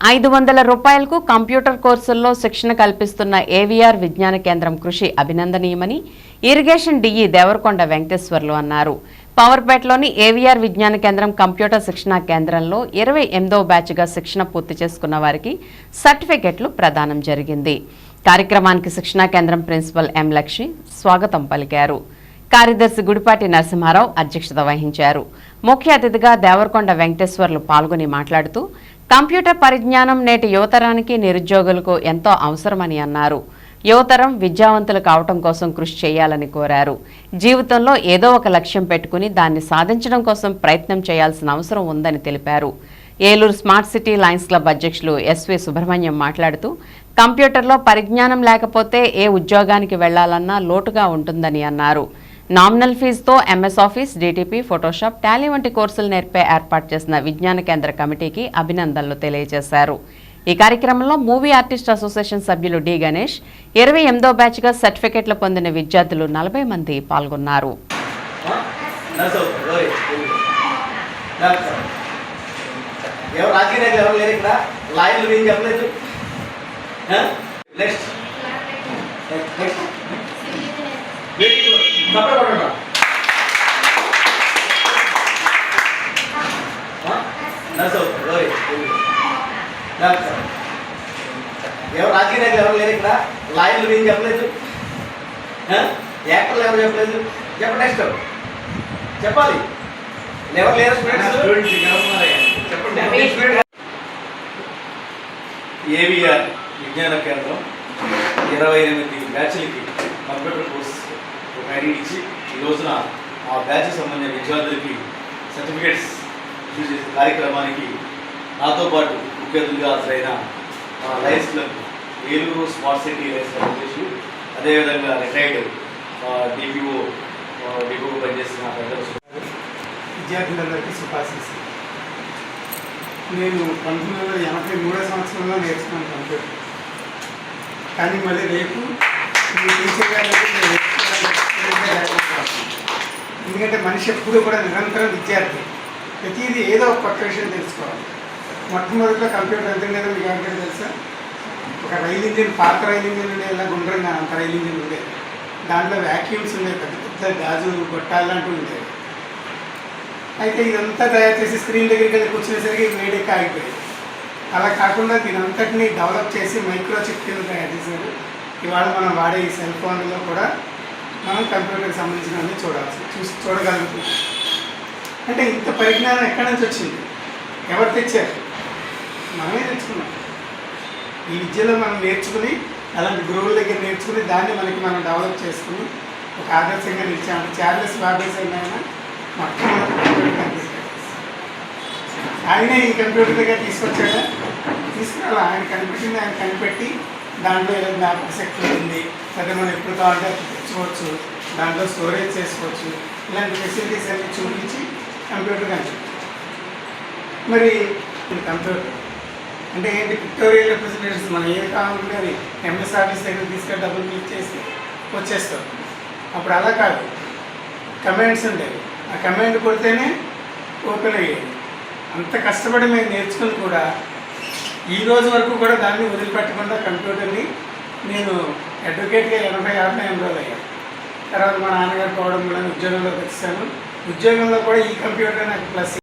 500 రూపాయలకు కంప్యూటర్ కోర్సుల్లో శిక్షణ కల్పిస్తున్న ఏవీఆర్ విజ్ఞాన కేంద్రం కృషి అభినందనీయమని ఇరిగేషన్ డిఈ దేవరకొండ వెంకటేశ్వర్లు అన్నారు. పవర్పేటలోని ఏవీఆర్ విజ్ఞాన కేంద్రం కంప్యూటర్ శిక్షణా కేంద్రంలో 28వ బ్యాచ్గా శిక్షణ పూర్తి చేసుకున్న వారికి సర్టిఫికెట్లు ప్రదానం జరిగింది. కార్యక్రమానికి శిక్షణా కేంద్రం ప్రిన్సిపల్ ఎం లక్ష్మి స్వాగతం పలికారు. కార్యదర్శి గుడిపాటి నరసింహారావు అధ్యక్షత వహించారు. ముఖ్య అతిథిగా దేవరకొండ వెంకటేశ్వర్లు పాల్గొని మాట్లాడుతూ కంప్యూటర్ పరిజ్ఞానం నేటి యువతరానికి నిరుద్యోగులకు ఎంతో అవసరమని అన్నారు. యువతరం విద్యావంతులు కావటం కోసం కృషి చేయాలని కోరారు. జీవితంలో ఏదో ఒక లక్ష్యం పెట్టుకుని దాన్ని సాధించడం కోసం ప్రయత్నం చేయాల్సిన అవసరం ఉందని తెలిపారు. Eluru smart city Lions club అధ్యక్షులు ఎస్వి సుబ్రహ్మణ్యం మాట్లాడుతూ కంప్యూటర్లో పరిజ్ఞానం లేకపోతే ఏ ఉద్యోగానికి వెళ్లాలన్నా లోటుగా ఉంటుందని అన్నారు. నామినల్ ఫీజుతో MS Office, DTP, Photoshop, Tally వంటి కోర్సులు నేర్పే ఏర్పాటు చేసిన విజ్ఞాన కేంద్ర కమిటీకి అభినందనలు తెలియజేశారు. ఈ కార్యక్రమంలో మూవీ ఆర్టిస్ట్ అసోసియేషన్ సభ్యులు డి గణేష్, 28వ బ్యాచ్గా సర్టిఫికెట్లు పొందిన విద్యార్థులు 40 మంది పాల్గొన్నారు. ఎవరు రాజకీయ ఎవరు లేరు ఇక్కడ, లాయర్లు ఏం చెప్పలేదు, యాక్టర్లు ఎవరు చెప్పలేదు. చెప్పండి, నెక్స్ట్ చెప్పాలి. ఎవరు లేరు చెప్పండి. ఏవీఆర్ విజ్ఞాన కేంద్రం 28 బ్యాచ్లకి కంప్యూటర్ కోర్స్ ఒక ఐడి ఇచ్చి ఈ రోజున ఆ బ్యాచ్ సంబంధించిన విద్యార్థులకి సర్టిఫికేట్స్ ఇష్యూ చేసే కార్యక్రమానికి నాతో పాటు ముఖ్య అతిథిగా హాజరైన Lions club, Eluru smart city Lions club అధ్యక్షులు, అదేవిధంగా రిటైర్డ్ డిపిఓ పనిచేస్తున్న విద్యార్థులందరికీ శుభాశీస్సులు. నేను 1983 సంవత్సరంలో నేర్చుకున్నాను కంప్యూటర్. కానీ మళ్ళీ రేపు టీచర్ గారు ఎందుకంటే మనిషి ఎప్పుడు కూడా నిరంతరం విద్యార్థి, ప్రతిదీ ఏదో ఒక కొత్త విషయం తెలుసుకోవాలి. మొట్టమొదటిలో కంప్యూటర్ ఎంత ఉండేదో మీకు ఎవరికైనా తెలుసా? ఒక రైలు ఇంజిన్, పాత రైలు ఇంజిన్ ఉండేది, ఇలా గుండ్రంగా అంత రైలు ఇంజిన్ ఉండేది. దాంట్లో వ్యాక్యూమ్స్ ఉండేవి, పెద్ద పెద్ద గాజు గొట్టాలంటూ ఉండేవి. అయితే ఇదంతా తయారు చేసి స్క్రీన్ దగ్గరికి వెళ్ళి కూర్చునేసరికి వేడెక్కి ఆగిపోయేది. అలా కాకుండా దీని అంతటినీ డెవలప్ చేసి మైక్రోచిప్ కింద తయారు చేశారు. ఇవాళ మనం వాడే ఈ సెల్ ఫోన్లో కూడా మనం కంప్యూటర్కి సంబంధించినవన్నీ చూడగలుగుతున్నాం. అంటే ఇంత పరిజ్ఞానం ఎక్కడి నుంచి వచ్చింది? ఎవరు తెచ్చారు? మనమే తెచ్చుకున్నాం. ఈ విద్యలో మనం నేర్చుకుని, అలాంటి గురువుల దగ్గర నేర్చుకుని, దాన్ని మనం డెవలప్ చేసుకుని ఒక ఆదర్శంగా నిలిచాము. చార్లెస్ బాబేస్ అయినా మొట్టమొదటి కంప్యూటర్ కంప్యూటర్ ఆయనే ఈ కంప్యూటర్ దగ్గర తీసుకొచ్చాడా? తీసుకురాలి. ఆయన కనిపెట్టింది ఆయన కనిపెట్టి దాంట్లో ఏదో జ్ఞాపక శక్తి ఉంది, లేదా మనం ఎప్పుడు కావాలంటే అప్పుడు తెచ్చుకోవచ్చు, దాంట్లో స్టోరేజ్ చేసుకోవచ్చు, ఇలాంటి ఫెసిలిటీస్ అన్నీ చూపించి కంప్యూటర్ కనిపెట్టారు. మరి కంప్యూటర్ అంటే ఏంటి? పిక్టోరియల్ రిప్రజెంటేషన్స్ మనం ఏది కావాలంటే అది ఎంఎస్ ఆఫీస్ దగ్గర తీసుకొని డబుల్ క్లిక్ చేసి వచ్చేస్తాం. అప్పుడు అలా కాదు, కమాండ్స్ ఉండేవి. ఆ కమాండ్ కొడితేనే ఓపెన్ అయ్యేది. అంత కష్టపడి మేము నేర్చుకుని కూడా ఈ రోజు వరకు కూడా దాన్ని వదిలిపెట్టకుండా కంప్యూటర్ని నేను అడ్వకేట్గా 86 ఎన్రోల్ అయ్యాను. తర్వాత మా నాన్నగారు పోవడం కూడా ఉద్యోగంలోకి వచ్చాను. ఉద్యోగంలో కూడా ఈ కంప్యూటర్ నాకు ప్లస్.